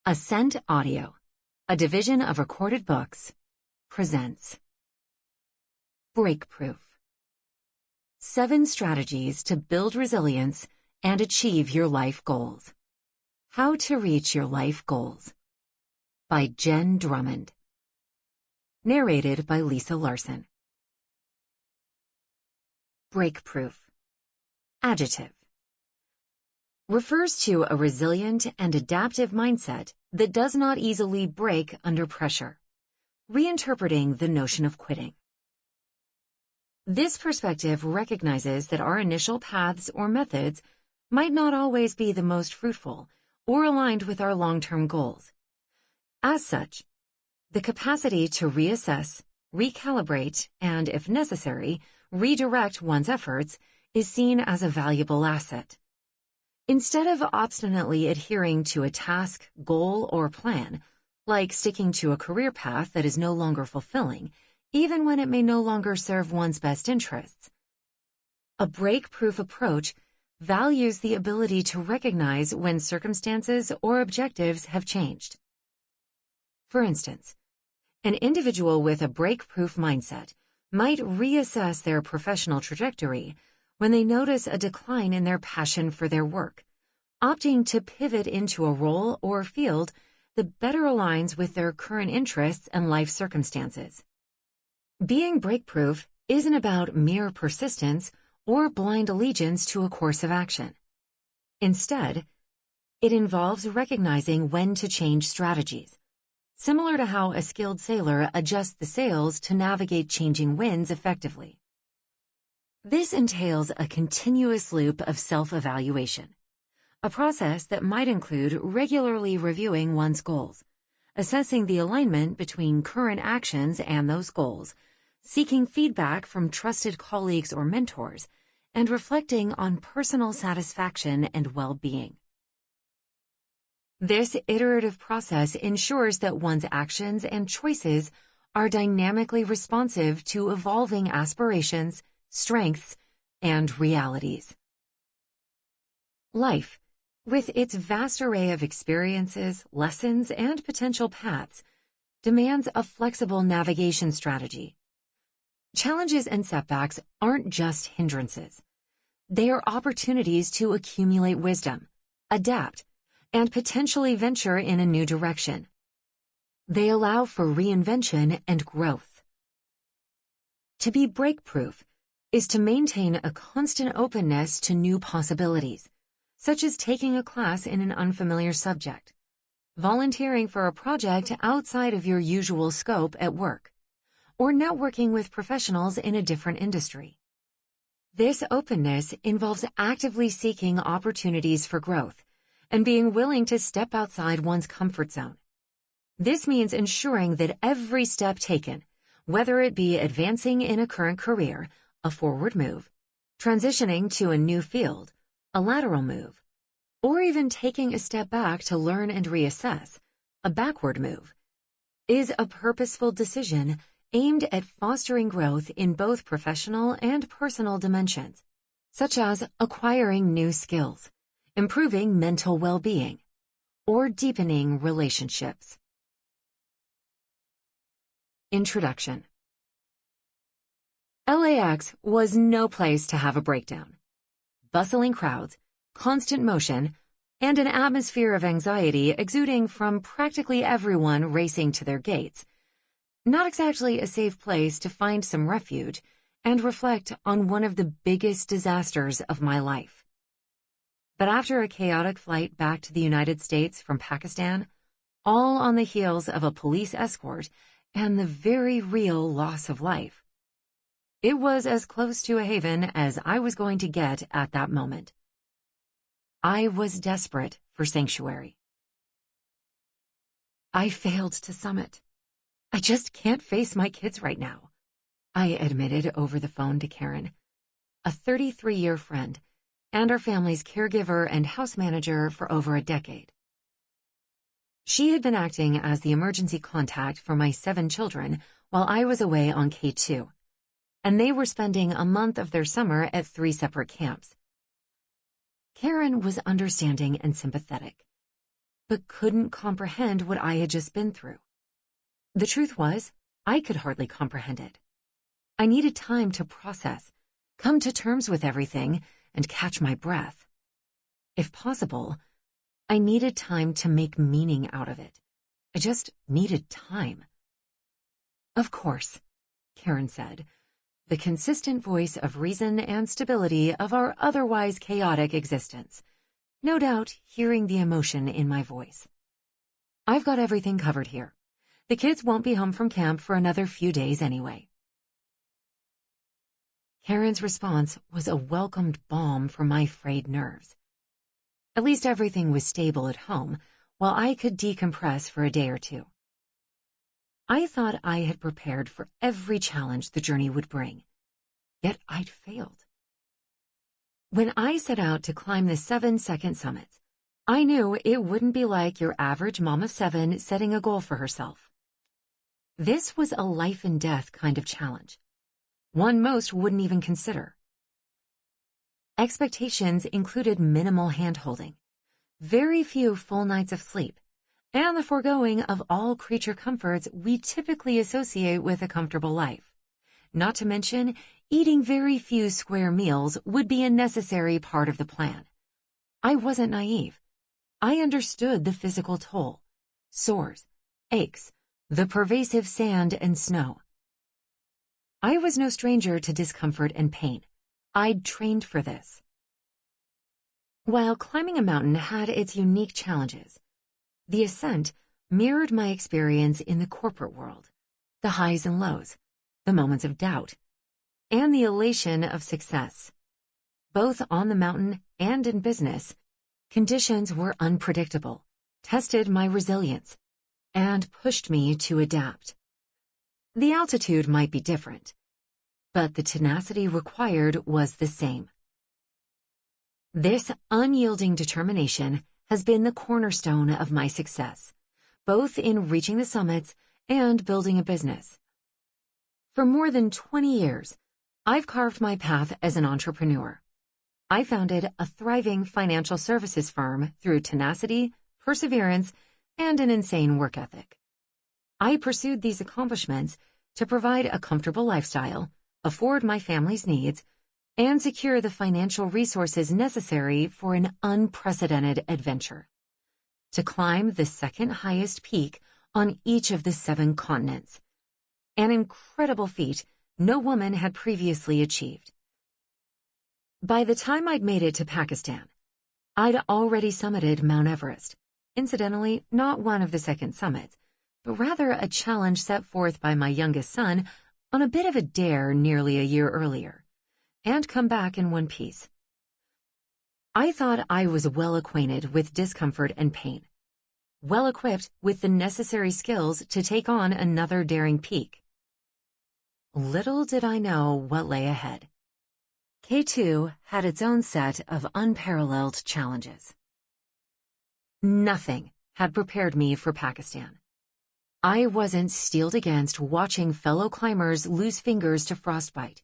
Ascent Audio, a division of Recorded Books, presents BreakProof. 7 strategies to build resilience and achieve your life goals. How to reach your life goals. By Jenn Drummond. Narrated by Larsen. BreakProof. Adjective. Refers to a resilient and adaptive mindset that does not easily break under pressure, reinterpreting the notion of quitting. This perspective recognizes that our initial paths or methods might not always be the most fruitful or aligned with our long-term goals. As such, the capacity to reassess, recalibrate, and, if necessary, redirect one's efforts is seen as a valuable asset. Instead of obstinately adhering to a task, goal, or plan, like sticking to a career path that is no longer fulfilling, even when it may no longer serve one's best interests, a break-proof approach values the ability to recognize when circumstances or objectives have changed. For instance, an individual with a break-proof mindset might reassess their professional trajectory when they notice a decline in their passion for their work, opting to pivot into a role or field that better aligns with their current interests and life circumstances. Being break-proof isn't about mere persistence or blind allegiance to a course of action. Instead, it involves recognizing when to change strategies, similar to how a skilled sailor adjusts the sails to navigate changing winds effectively. This entails a continuous loop of self-evaluation, a process that might include regularly reviewing one's goals, assessing the alignment between current actions and those goals, seeking feedback from trusted colleagues or mentors, and reflecting on personal satisfaction and well-being. This iterative process ensures that one's actions and choices are dynamically responsive to evolving aspirations, strengths, and realities. Life, with its vast array of experiences, lessons, and potential paths, demands a flexible navigation strategy. Challenges and setbacks aren't just hindrances. They are opportunities to accumulate wisdom, adapt, and potentially venture in a new direction. They allow for reinvention and growth. To be break-proof is to maintain a constant openness to new possibilities, such as taking a class in an unfamiliar subject, volunteering for a project outside of your usual scope at work, or networking with professionals in a different industry. This openness involves actively seeking opportunities for growth and being willing to step outside one's comfort zone. This means ensuring that every step taken, whether it be advancing in a current career, a forward move, transitioning to a new field, a lateral move, or even taking a step back to learn and reassess, a backward move, is a purposeful decision aimed at fostering growth in both professional and personal dimensions, such as acquiring new skills, improving mental well-being, or deepening relationships. Introduction. LAX was no place to have a breakdown. Bustling crowds, constant motion, and an atmosphere of anxiety exuding from practically everyone racing to their gates. Not exactly a safe place to find some refuge and reflect on one of the biggest disasters of my life. But after a chaotic flight back to the United States from Pakistan, all on the heels of a police escort and the very real loss of life, it was as close to a haven as I was going to get at that moment. I was desperate for sanctuary. I failed to summit. I just can't face my kids right now, I admitted over the phone to Karen, a 33-year friend and our family's caregiver and house manager for over a decade. She had been acting as the emergency contact for my 7 children while I was away on K2, and they were spending a month of their summer at 3 separate camps. Karen was understanding and sympathetic, but couldn't comprehend what I had just been through. The truth was, I could hardly comprehend it. I needed time to process, come to terms with everything, and catch my breath. If possible, I needed time to make meaning out of it. I just needed time. Of course, Karen said, the consistent voice of reason and stability of our otherwise chaotic existence, no doubt hearing the emotion in my voice. I've got everything covered here. The kids won't be home from camp for another few days anyway. Karen's response was a welcomed balm for my frayed nerves. At least everything was stable at home, while I could decompress for a day or two. I thought I had prepared for every challenge the journey would bring, yet I'd failed. When I set out to climb the 7-second summits, I knew it wouldn't be like your average mom of 7 setting a goal for herself. This was a life-and-death kind of challenge, one most wouldn't even consider. Expectations included minimal hand-holding, very few full nights of sleep, and the foregoing of all creature comforts we typically associate with a comfortable life. Not to mention, eating very few square meals would be a necessary part of the plan. I wasn't naive. I understood the physical toll, sores, aches, the pervasive sand and snow. I was no stranger to discomfort and pain. I'd trained for this. While climbing a mountain had its unique challenges, the ascent mirrored my experience in the corporate world, the highs and lows, the moments of doubt, and the elation of success. Both on the mountain and in business, conditions were unpredictable, tested my resilience, and pushed me to adapt. The altitude might be different, but the tenacity required was the same. This unyielding determination has been the cornerstone of my success, both in reaching the summits and building a business. For more than 20 years, I've carved my path as an entrepreneur. I founded a thriving financial services firm through tenacity, perseverance, and an insane work ethic. I pursued these accomplishments to provide a comfortable lifestyle, afford my family's needs, and secure the financial resources necessary for an unprecedented adventure. To climb the second highest peak on each of the 7 continents. An incredible feat no woman had previously achieved. By the time I'd made it to Pakistan, I'd already summited Mount Everest. Incidentally, not one of the second summits, but rather a challenge set forth by my youngest son on a bit of a dare nearly a year earlier, and come back in one piece. I thought I was well acquainted with discomfort and pain, well equipped with the necessary skills to take on another daring peak. Little did I know what lay ahead. K2 had its own set of unparalleled challenges. Nothing had prepared me for Pakistan. I wasn't steeled against watching fellow climbers lose fingers to frostbite,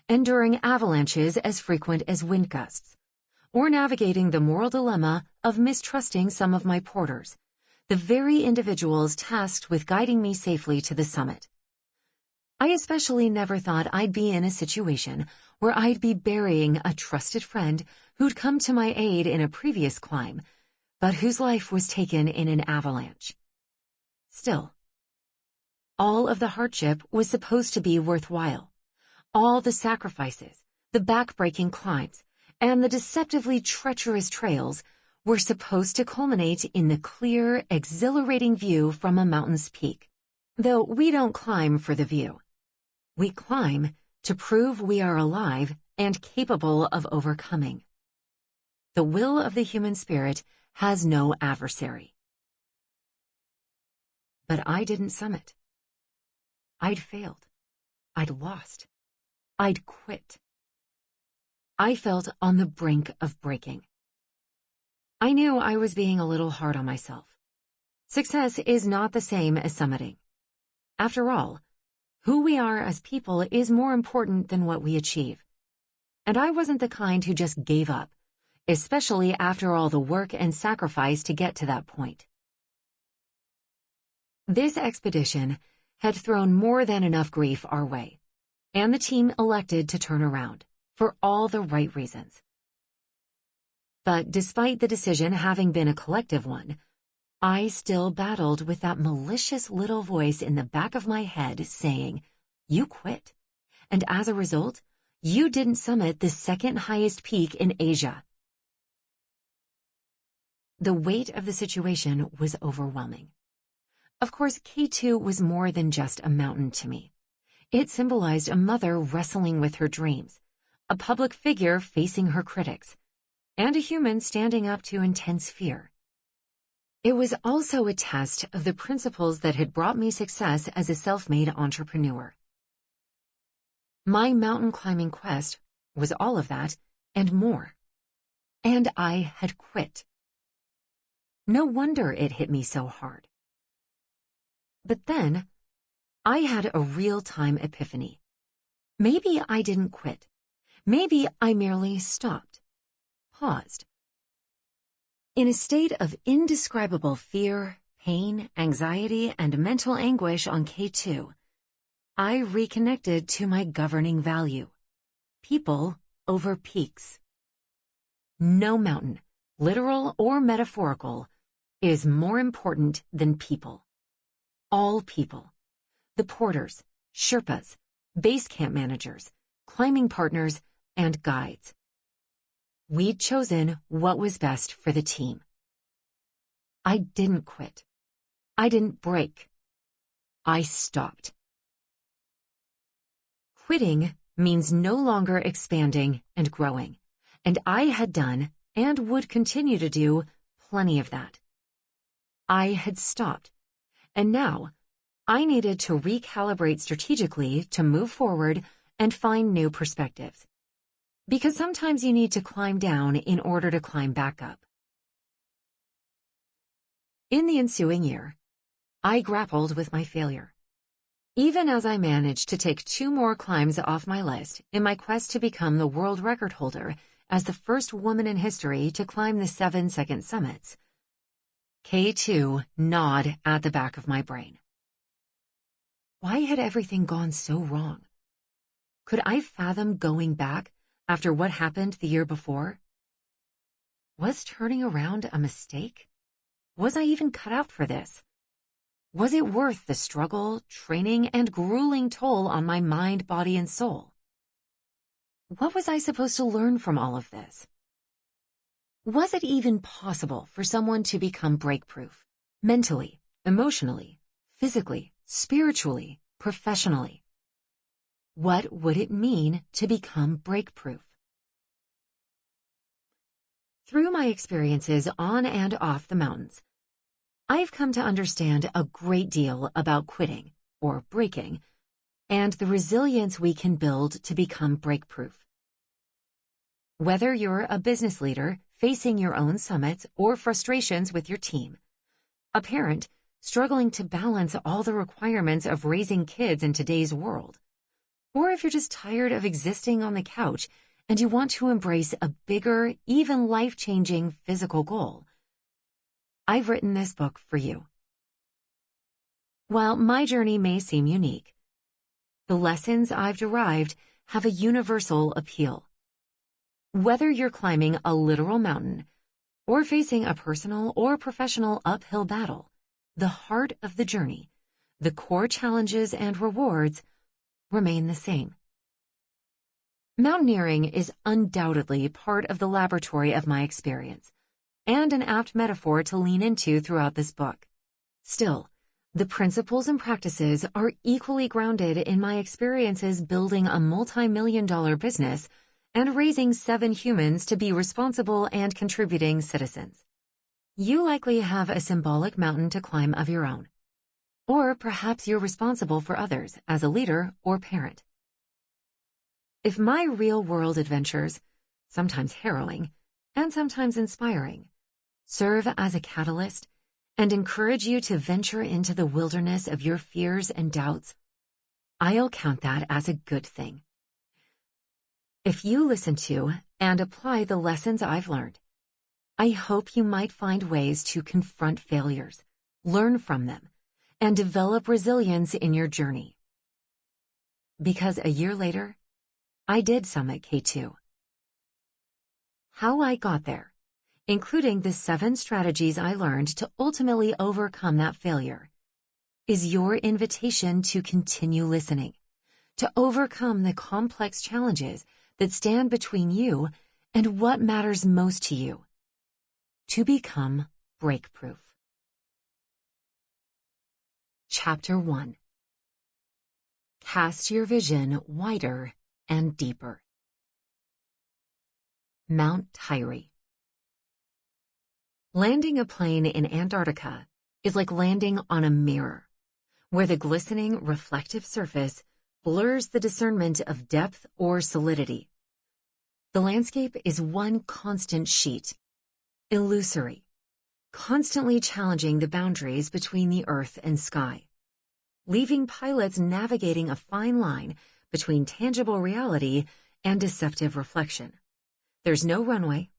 enduring avalanches as frequent as wind gusts, or navigating the moral dilemma of mistrusting some of my porters, the very individuals tasked with guiding me safely to the summit. I especially never thought I'd be in a situation where I'd be burying a trusted friend who'd come to my aid in a previous climb, but whose life was taken in an avalanche. Still, all of the hardship was supposed to be worthwhile. All the sacrifices, the back-breaking climbs, and the deceptively treacherous trails were supposed to culminate in the clear, exhilarating view from a mountain's peak. Though we don't climb for the view. We climb to prove we are alive and capable of overcoming. The will of the human spirit has no adversary. But I didn't summit. I'd failed. I'd lost. I'd quit. I felt on the brink of breaking. I knew I was being a little hard on myself. Success is not the same as summiting. After all, who we are as people is more important than what we achieve. And I wasn't the kind who just gave up, especially after all the work and sacrifice to get to that point. This expedition had thrown more than enough grief our way, and the team elected to turn around for all the right reasons. But despite the decision having been a collective one, I still battled with that malicious little voice in the back of my head saying, "You quit. And as a result, you didn't summit the second highest peak in Asia." The weight of the situation was overwhelming. Of course, K2 was more than just a mountain to me. It symbolized a mother wrestling with her dreams, a public figure facing her critics, and a human standing up to intense fear. It was also a test of the principles that had brought me success as a self-made entrepreneur. My mountain climbing quest was all of that and more. And I had quit. No wonder it hit me so hard. But then, I had a real-time epiphany. Maybe I didn't quit. Maybe I merely stopped, paused. In a state of indescribable fear, pain, anxiety, and mental anguish on K2, I reconnected to my governing value: people over peaks. No mountain, literal or metaphorical, is more important than people. All people. The porters, Sherpas, base camp managers, climbing partners, and guides. We'd chosen what was best for the team. I didn't quit. I didn't break. I stopped. Quitting means no longer expanding and growing, and I had done, and would continue to do, plenty of that. I had stopped. And now, I needed to recalibrate strategically to move forward and find new perspectives. Because sometimes you need to climb down in order to climb back up. In the ensuing year, I grappled with my failure. Even as I managed to take 2 more climbs off my list in my quest to become the world record holder as the first woman in history to climb the 7-second summits, K2 gnawed at the back of my brain. Why had everything gone so wrong? Could I fathom going back after what happened the year before? Was turning around a mistake? Was I even cut out for this? Was it worth the struggle, training, and grueling toll on my mind, body, and soul? What was I supposed to learn from all of this? Was it even possible for someone to become breakproof? Mentally, emotionally, physically, spiritually, professionally? What would it mean to become breakproof? Through my experiences on and off the mountains, I've come to understand a great deal about quitting, or breaking, and the resilience we can build to become breakproof. Whether you're a business leader facing your own summits or frustrations with your team, a parent struggling to balance all the requirements of raising kids in today's world, or if you're just tired of existing on the couch and you want to embrace a bigger, even life-changing physical goal, I've written this book for you. While my journey may seem unique, the lessons I've derived have a universal appeal. Whether you're climbing a literal mountain or facing a personal or professional uphill battle, the heart of the journey, the core challenges and rewards, remain the same. Mountaineering is undoubtedly part of the laboratory of my experience, and an apt metaphor to lean into throughout this book. Still, the principles and practices are equally grounded in my experiences building a multi-million-dollar business and raising 7 humans to be responsible and contributing citizens. You likely have a symbolic mountain to climb of your own. Or perhaps you're responsible for others as a leader or parent. If my real-world adventures, sometimes harrowing and sometimes inspiring, serve as a catalyst and encourage you to venture into the wilderness of your fears and doubts, I'll count that as a good thing. If you listen to and apply the lessons I've learned, I hope you might find ways to confront failures, learn from them, and develop resilience in your journey. Because a year later, I did summit K2. How I got there, including the 7 strategies I learned to ultimately overcome that failure, is your invitation to continue listening, to overcome the complex challenges that stand between you and what matters most to you, to become BreakProof. Chapter 1. Cast your vision wider and deeper. Mount Tyree. Landing a plane in Antarctica is like landing on a mirror, where the glistening, reflective surface blurs the discernment of depth or solidity. The landscape is one constant sheet, illusory, constantly challenging the boundaries between the earth and sky, leaving pilots navigating a fine line between tangible reality and deceptive reflection. There's no runway,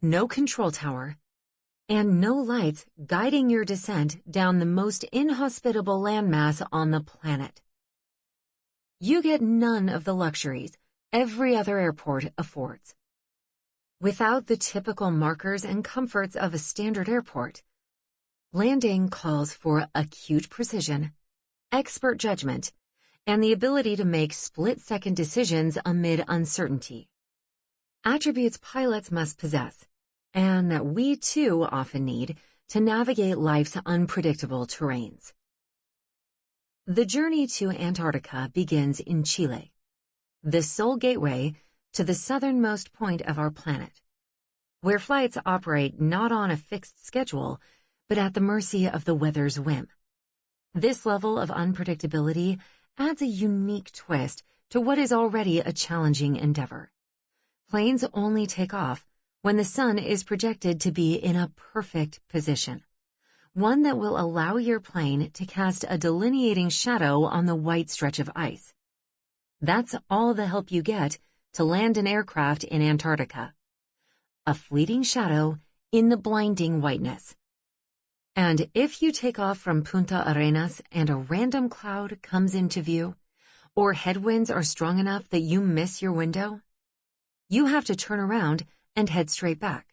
no control tower, and no lights guiding your descent down the most inhospitable landmass on the planet. You get none of the luxuries every other airport affords. Without the typical markers and comforts of a standard airport, landing calls for acute precision, expert judgment, and the ability to make split-second decisions amid uncertainty. Attributes pilots must possess, and that we too often need to navigate life's unpredictable terrains. The journey to Antarctica begins in Chile, the sole gateway to the southernmost point of our planet, where flights operate not on a fixed schedule, but at the mercy of the weather's whim. This level of unpredictability adds a unique twist to what is already a challenging endeavor. Planes only take off when the sun is projected to be in a perfect position, one that will allow your plane to cast a delineating shadow on the white stretch of ice. That's all the help you get to land an aircraft in Antarctica. A fleeting shadow in the blinding whiteness. And if you take off from Punta Arenas and a random cloud comes into view, or headwinds are strong enough that you miss your window, you have to turn around and head straight back.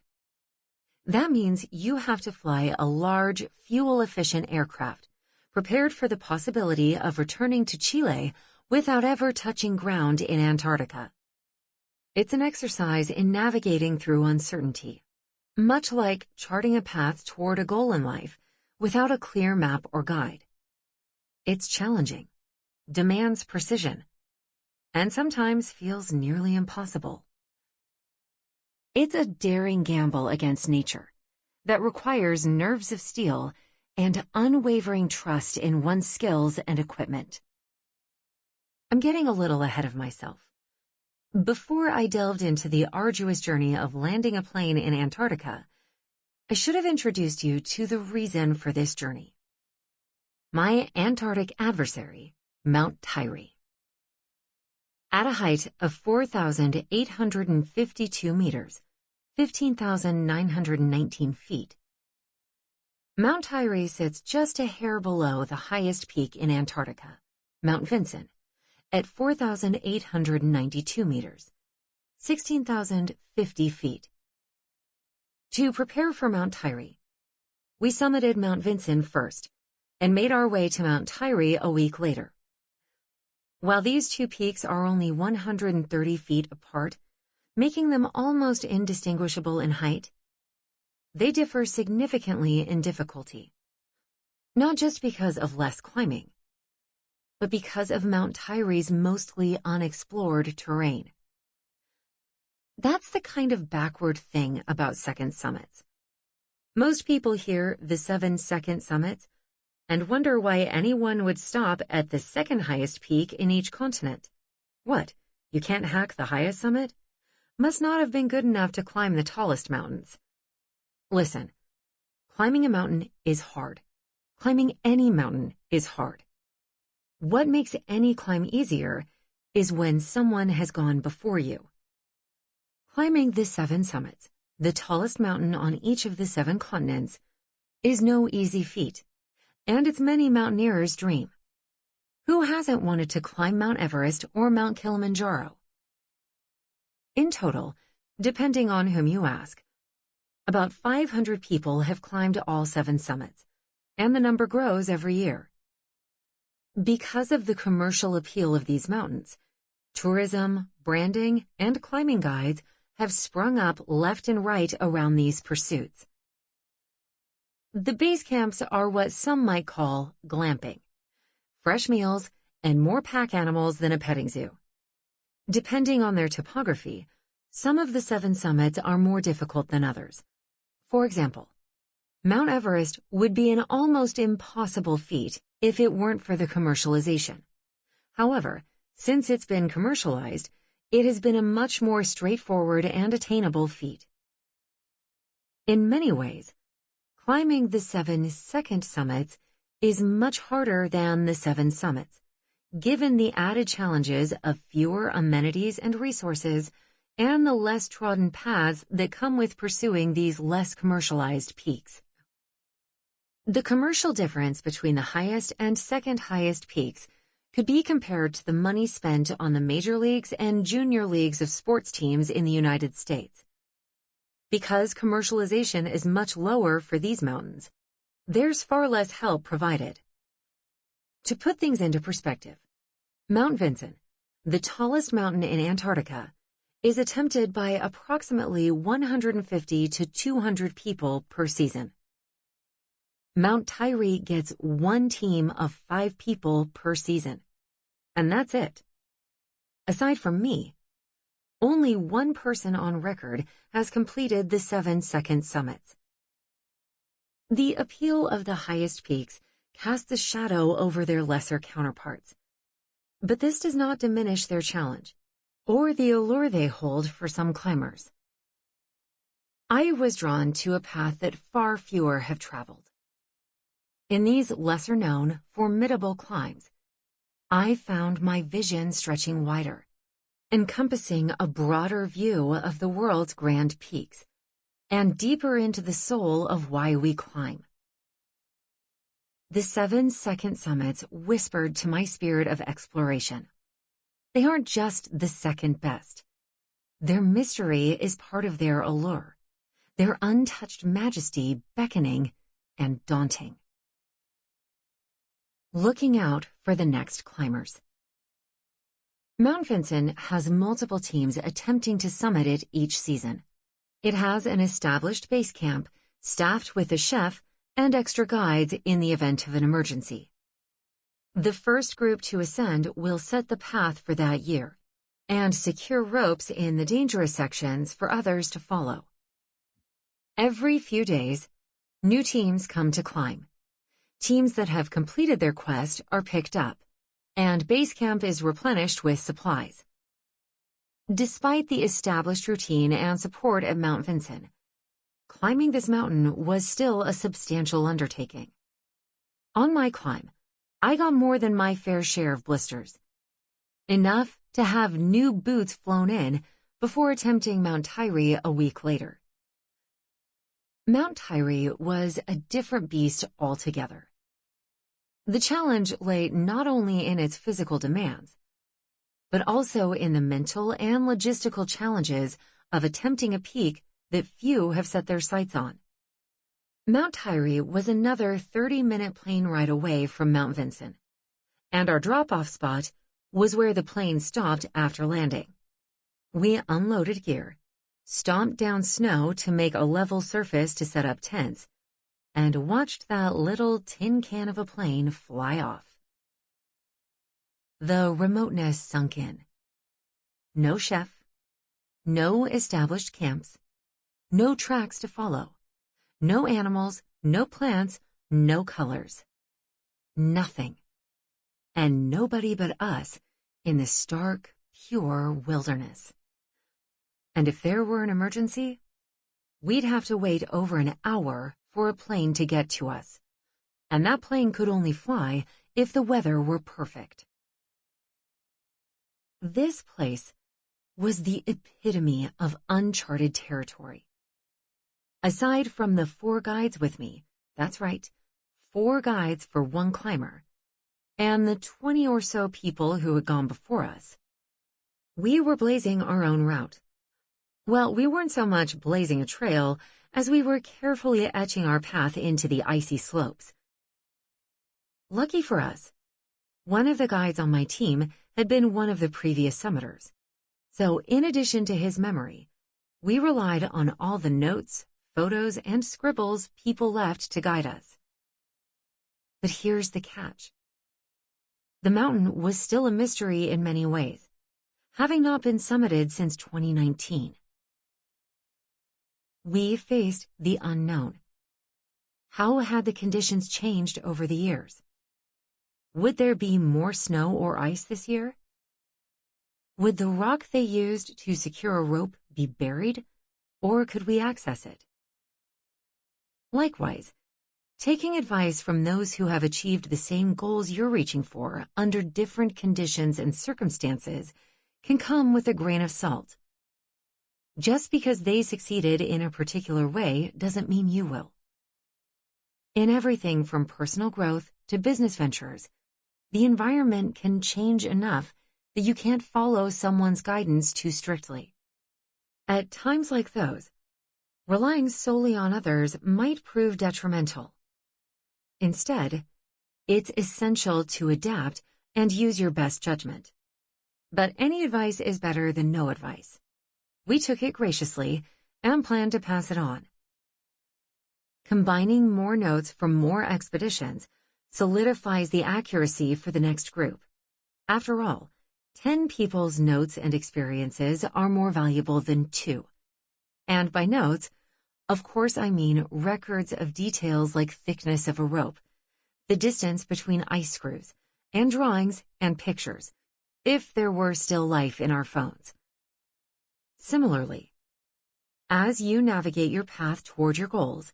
That means you have to fly a large, fuel-efficient aircraft, prepared for the possibility of returning to Chile without ever touching ground in Antarctica. It's an exercise in navigating through uncertainty, much like charting a path toward a goal in life without a clear map or guide. It's challenging, demands precision, and sometimes feels nearly impossible. It's a daring gamble against nature that requires nerves of steel and unwavering trust in one's skills and equipment. I'm getting a little ahead of myself. Before I delved into the arduous journey of landing a plane in Antarctica, I should have introduced you to the reason for this journey. My Antarctic adversary, Mount Tyree. At a height of 4,852 meters, 15,919 feet, Mount Tyree sits just a hair below the highest peak in Antarctica, Mount Vinson, at 4,892 meters, 16,050 feet. To prepare for Mount Tyree, we summited Mount Vinson first and made our way to Mount Tyree a week later. While these two peaks are only 130 feet apart, making them almost indistinguishable in height, they differ significantly in difficulty, not just because of less climbing, but because of Mount Tyree's mostly unexplored terrain. That's the kind of backward thing about second summits. Most people hear the 7 second summits and wonder why anyone would stop at the second highest peak in each continent. What, you can't hack the highest summit? Must not have been good enough to climb the tallest mountains. Listen, climbing a mountain is hard. Climbing any mountain is hard. What makes any climb easier is when someone has gone before you. Climbing the 7 summits, the tallest mountain on each of the 7 continents, is no easy feat, and it's many mountaineers' dream. Who hasn't wanted to climb Mount Everest or Mount Kilimanjaro? In total, depending on whom you ask, about 500 people have climbed all 7 summits, and the number grows every year. Because of the commercial appeal of these mountains, tourism, branding, and climbing guides have sprung up left and right around these pursuits. The base camps are what some might call glamping. Fresh meals and more pack animals than a petting zoo. Depending on their topography, some of the 7 summits are more difficult than others. For example, Mount Everest would be an almost impossible feat if it weren't for the commercialization. However, since it's been commercialized, it has been a much more straightforward and attainable feat. In many ways, climbing the 7 second summits is much harder than the 7 summits, given the added challenges of fewer amenities and resources and the less trodden paths that come with pursuing these less commercialized peaks. The commercial difference between the highest and second highest peaks could be compared to the money spent on the major leagues and junior leagues of sports teams in the United States. Because commercialization is much lower for these mountains, there's far less help provided. To put things into perspective, Mount Vinson, the tallest mountain in Antarctica, is attempted by approximately 150 to 200 people per season. Mount Tyree gets 1 team of 5 people per season, and that's it. Aside from me, only 1 person on record has completed the 7 second summits. The appeal of the highest peaks casts a shadow over their lesser counterparts, but this does not diminish their challenge or the allure they hold for some climbers. I was drawn to a path that far fewer have traveled. In these lesser-known, formidable climbs, I found my vision stretching wider, encompassing a broader view of the world's grand peaks, and deeper into the soul of why we climb. The 7 second summits whispered to my spirit of exploration. They aren't just the second best. Their mystery is part of their allure, their untouched majesty beckoning and daunting. Looking out for the next climbers. Mount Vinson has multiple teams attempting to summit it each season. It has an established base camp, staffed with a chef and extra guides in the event of an emergency. The first group to ascend will set the path for that year and secure ropes in the dangerous sections for others to follow. Every few days, new teams come to climb. Teams that have completed their quest are picked up, and base camp is replenished with supplies. Despite the established routine and support at Mount Vinson, climbing this mountain was still a substantial undertaking. On my climb, I got more than my fair share of blisters, enough to have new boots flown in before attempting Mount Tyree a week later. Mount Tyree was a different beast altogether. The challenge lay not only in its physical demands, but also in the mental and logistical challenges of attempting a peak that few have set their sights on. Mount Tyree was another 30-minute plane ride away from Mount Vinson, and our drop-off spot was where the plane stopped after landing. We unloaded gear, stomped down snow to make a level surface to set up tents, and watched that little tin can of a plane fly off. The remoteness sunk in. No chef, no established camps, no tracks to follow, no animals, no plants, no colors. Nothing. And nobody but us in the stark, pure wilderness. And if there were an emergency, we'd have to wait over an hour for a plane to get to us. And that plane could only fly if the weather were perfect. This place was the epitome of uncharted territory. Aside from the 4 guides with me, that's right, 4 guides for 1 climber, and the 20 or so people who had gone before us. We were blazing our own route. Well, we weren't so much blazing a trail as we were carefully etching our path into the icy slopes. Lucky for us, one of the guides on my team had been one of the previous summiters. So in addition to his memory, we relied on all the notes, photos, and scribbles people left to guide us. But here's the catch. The mountain was still a mystery in many ways, having not been summited since 2019. We faced the unknown. How had the conditions changed over the years? Would there be more snow or ice this year? Would the rock they used to secure a rope be buried, or could we access it? Likewise, taking advice from those who have achieved the same goals you're reaching for under different conditions and circumstances can come with a grain of salt. Just because they succeeded in a particular way doesn't mean you will. In everything from personal growth to business ventures, the environment can change enough that you can't follow someone's guidance too strictly. At times like those, relying solely on others might prove detrimental. Instead, it's essential to adapt and use your best judgment. But any advice is better than no advice. We took it graciously and planned to pass it on. Combining more notes from more expeditions solidifies the accuracy for the next group. After all, 10 people's notes and experiences are more valuable than 2. And by notes, of course I mean records of details like thickness of a rope, the distance between ice screws, and drawings and pictures, if there were still life in our phones. Similarly, as you navigate your path toward your goals,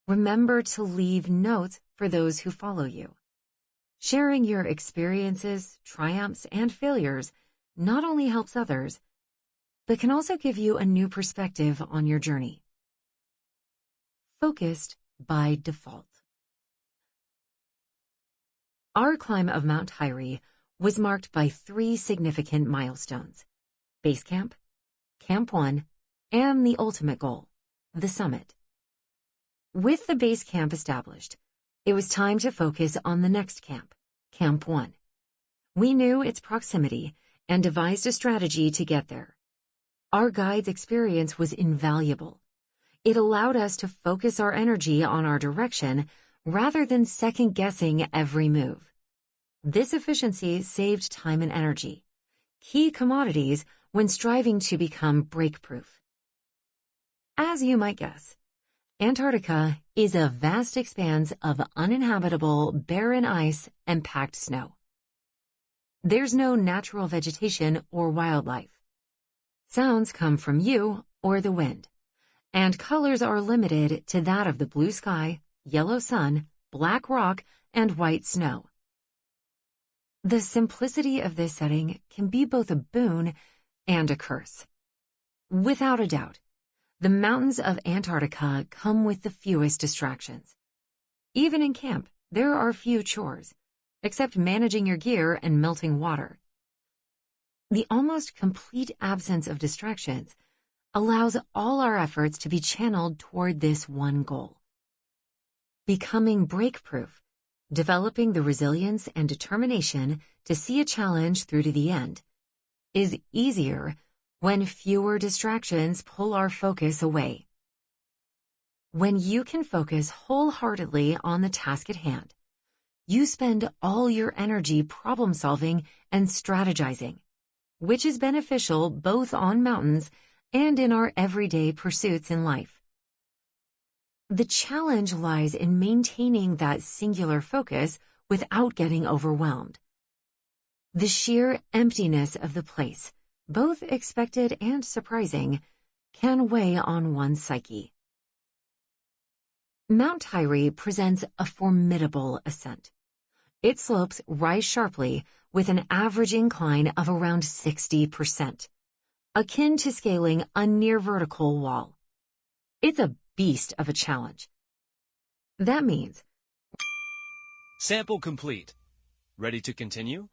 remember to leave notes for those who follow you. Sharing your experiences, triumphs, and failures not only helps others, but can also give you a new perspective on your journey. Focused by default. Our climb of Mount Hyrie was marked by 3 significant milestones: Base Camp, Camp 1, and the ultimate goal, the summit. With the base camp established, it was time to focus on the next camp, Camp 1. We knew its proximity and devised a strategy to get there. Our guide's experience was invaluable. It allowed us to focus our energy on our direction rather than second-guessing every move. This efficiency saved time and energy, key commodities when striving to become break-proof. As you might guess, Antarctica is a vast expanse of uninhabitable, barren ice and packed snow. There's no natural vegetation or wildlife. Sounds come from you or the wind, and colors are limited to that of the blue sky, yellow sun, black rock, and white snow. The simplicity of this setting can be both a boon and a curse. Without a doubt, the mountains of Antarctica come with the fewest distractions. Even in camp, there are few chores, except managing your gear and melting water. The almost complete absence of distractions allows all our efforts to be channeled toward this one goal. Becoming break-proof, developing the resilience and determination to see a challenge through to the end, is easier when fewer distractions pull our focus away. When you can focus wholeheartedly on the task at hand, you spend all your energy problem-solving and strategizing, which is beneficial both on mountains and in our everyday pursuits in life. The challenge lies in maintaining that singular focus without getting overwhelmed. The sheer emptiness of the place, both expected and surprising, can weigh on one's psyche. Mount Hyrie presents a formidable ascent. Its slopes rise sharply with an average incline of around 60%, akin to scaling a near-vertical wall. It's a beast of a challenge. That means Sample complete. Ready to continue?